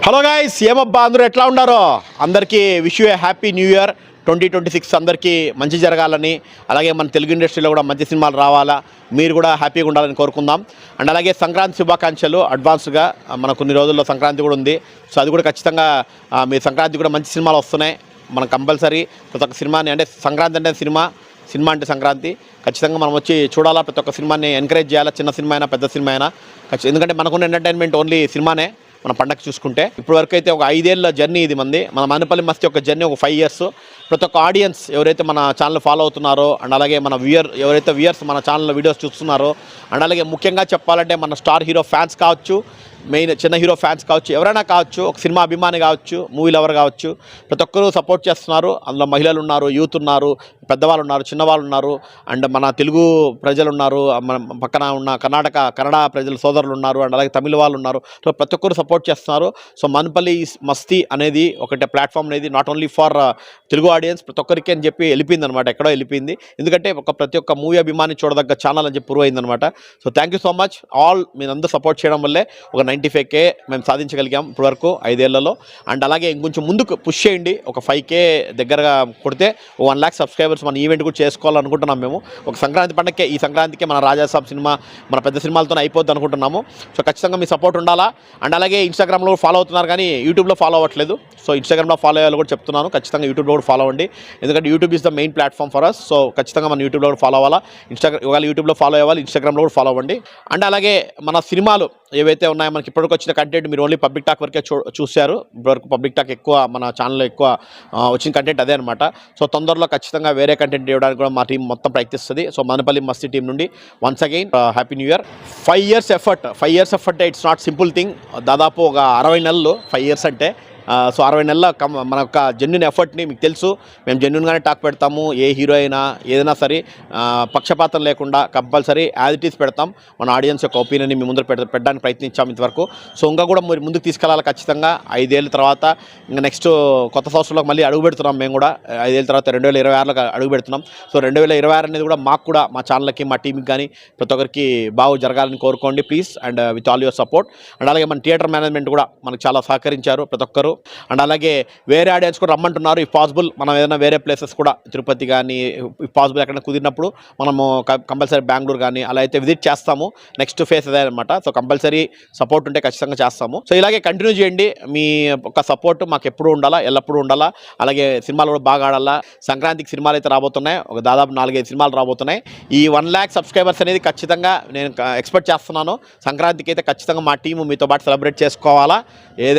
Hello guys, ఏమబ్బా అందరూ ఎట్లా ఉన్నారో? అందరికీ wish you A happy new year 2026. అందరికీ మంచి జరగాలని, అలాగే మన తెలుగు ఇండస్ట్రీలో కూడా మంచి సినిమాలు రావాలా, మీరు కూడా హ్యాపీగా ఉండాలని కోరుకుందాం. అండ్ అలాగే సంక్రాంతి శుభాకాంక్షలు అడ్వాన్స్గా. మన కొన్ని రోజుల్లో సంక్రాంతి కూడా ఉంది. సో అది కూడా ఖచ్చితంగా మీ సంక్రాంతి కూడా మంచి సినిమాలు వస్తున్నాయి. మనం కంపల్సరీ ప్రతి ఒక్క సినిమాని, అంటే సంక్రాంతి అంటే సినిమా అంటే సంక్రాంతి, ఖచ్చితంగా మనం వచ్చి చూడాలా. ప్రతి ఒక్క సినిమాని ఎంకరేజ్ చేయాలా, చిన్న సినిమా అయినా పెద్ద సినిమా అయినా. ఎందుకంటే మనకున్న ఎంటర్టైన్మెంట్ ఓన్లీ సినిమానే. మన పండగ చూసుకుంటే ఇప్పుడు వరకు అయితే ఒక 5 ఏళ్ళ జర్నీ ఇది మంది. మన మదనపల్లి మస్తీ ఒక జర్నీ ఒక 5 ఇయర్స్. ప్రతి ఒక్క ఆడియన్స్ ఎవరైతే మన ఛానల్ ఫాలో అవుతున్నారో, అండ్ అలాగే మన ఎవరైతే వ్యూయర్స్ మన ఛానల్లో వీడియోస్ చూస్తున్నారో, అండ్ అలాగే ముఖ్యంగా చెప్పాలంటే మన స్టార్ హీరో ఫ్యాన్స్ కావచ్చు, మెయిన్ చిన్న హీరో ఫ్యాన్స్ కావచ్చు, ఎవరైనా కావచ్చు, ఒక సినిమా అభిమాని కావచ్చు, మూవీ లవర్ కావచ్చు, ప్రతి ఒక్కరూ సపోర్ట్ చేస్తున్నారు. అందులో మహిళలు ఉన్నారు, యూత్ ఉన్నారు, పెద్దవాళ్ళు ఉన్నారు, చిన్నవాళ్ళు ఉన్నారు, అండ్ మన తెలుగు ప్రజలు ఉన్నారు, మన పక్కన ఉన్న కన్నడ ప్రజల సోదరులు ఉన్నారు, అండ్ అలాగే తమిళ వాళ్ళు ఉన్నారు. సో ప్రతి ఒక్కరు సపోర్ట్ చేస్తున్నారు. సో మదనపల్లి మస్తీ అనేది ఒకటే ప్లాట్ఫామ్ అనేది not only for Telugu audience, ప్రతి ఒక్కరికి అని చెప్పి వెళ్ళిపోయింది అనమాట. ఎక్కడో వెళ్ళిపోయింది, ఎందుకంటే ప్రతి ఒక్క మూవీ అభిమాని చూడదగ్గ ఛానల్ అని చెప్పి ప్రూవ్ అయిందనమాట. So thank you so much all. మీరందరూ సపోర్ట్ చేయడం వల్లే ఒక 95K మేము సాధించగలిగాం ఇప్పటివరకు 5 ఏళ్లలో. అండ్ అలాగే ఇంకొంచెం ముందుకు పుష్ చేయండి. ఒక 5K దగ్గరగా కొడితే 1 lakh సబ్స్క్రైబర్స్ మన ఈవెంట్ కూడా చేసుకోవాలనుకుంటున్నాం మేము. ఒక సంక్రాంతి పండగకే, ఈ సంక్రాంతికే మన రాజాసాబ్ సినిమా మన పెద్ద సినిమాలతోనే అయిపోద్ది అనుకుంటున్నాము. సో ఖచ్చితంగా మీ సపోర్ట్ ఉండాలా. అండ్ అలాగే ఇన్స్టాగ్రామ్లో ఫాలో అవుతున్నారు కానీ యూట్యూబ్లో ఫాలో అవ్వట్లేదు. సో ఇన్స్టాగ్రామ్లో ఫాలో అయ్యాలో కూడా చెప్తున్నాను. ఖచ్చితంగా యూట్యూబ్లో కూడా ఫాలో అవ్వండి, ఎందుకంటే YouTube is the main platform for us. So ఖచ్చితంగా మన యూట్యూబ్లో కూడా ఫాలో అవ్వాలా. ఒకవేళ యూట్యూబ్లో ఫాలో అవ్వాలి, ఇన్స్టాగ్రామ్లో కూడా ఫాలో అవ్వండి. అండ్ అలాగే మన సినిమాలు ఏవైతే ఉన్నాయో, మనకి ఇప్పటికి వచ్చిన కంటెంట్ మీరు ఓన్లీ పబ్లిక్ టాక్ వరకే చూశారు. ఇప్పటివరకు పబ్లిక్ టాక్ ఎక్కువ, మన ఛానల్లో ఎక్కువ వచ్చిన కంటెంట్ అదే అనమాట. సో తొందరలో ఖచ్చితంగా వేరే కంటెంట్ ఇవ్వడానికి కూడా మా టీం మొత్తం ప్రయత్నిస్తుంది. సో మదనపల్లి మస్తీ టీం నుండి once again happy new year. 5 years effort, 5 years effort it's not simple thing. దాదాపు ఒక 60 నెలలు 5 years అంటే. సో 60 నెలల మన యొక్క జెన్యున్ ఎఫర్ట్ని మీకు తెలుసు. మేము జెన్యున్గానే టాక్ పెడతాము. ఏ హీరో అయినా ఏదైనా సరే పక్షపాతం లేకుండా కంపల్సరీ యాజ్ ఇట్ ఈస్ పెడతాం. మన ఆడియన్స్ యొక్క ఒపీనియన్ని మీ ముందర పెట్టడానికి ప్రయత్నించాం ఇంతవరకు. సో ఇంకా కూడా మీరు ముందుకు తీసుకెళ్ళాలి ఖచ్చితంగా. 5 ఏళ్ళ తర్వాత ఇంకా నెక్స్ట్ కొత్త సంవత్సరంలోకి మళ్ళీ అడుగు పెడుతున్నాం మేము కూడా. 5 ఏళ్ళ తర్వాత 2026లో అడుగు పెడుతున్నాం. సో 2026 అనేది కూడా మాకు కూడా, మా ఛానల్కి, మా టీంకి కానీ ప్రతి ఒక్కరికి బాగా జరగాలని కోరుకోండి please. And with all your support. And అలాగే మన థియేటర్ మేనేజ్మెంట్ కూడా మనకు చాలా సహకరించారు ప్రతి ఒక్కరు. అండ్ అలాగే వేరే ఆడియన్స్ కూడా రమ్మంటున్నారు. ఇఫ్ పాసిబుల్ మనం ఏదైనా వేరే ప్లేసెస్ కూడా, తిరుపతి కానీ ఇఫ్ పాసిబుల్ ఎక్కడైనా కుదిరినప్పుడు మనము కంపల్సరీ బెంగళూరు కానీ అలా అయితే విజిట్ చేస్తాము. నెక్స్ట్ ఫేస్ అదే అనమాట. సో కంపల్సరీ సపోర్ట్ ఉంటే ఖచ్చితంగా చేస్తాము. సో ఇలాగే కంటిన్యూ చేయండి. మీ ఒక సపోర్ట్ మాకు ఎప్పుడు ఉండాలా, ఎల్లప్పుడూ ఉండాలా. అలాగే సినిమాలు కూడా బాగా ఆడాలా. సంక్రాంతికి సినిమాలు అయితే రాబోతున్నాయి, ఒక దాదాపు 4-5 సినిమాలు రాబోతున్నాయి. ఈ 1 lakh సబ్స్క్రైబర్స్ అనేది ఖచ్చితంగా నేను ఎక్స్పెక్ట్ చేస్తున్నాను. సంక్రాంతికి అయితే ఖచ్చితంగా మా టీము మీతో పాటు సెలబ్రేట్ చేసుకోవాలా.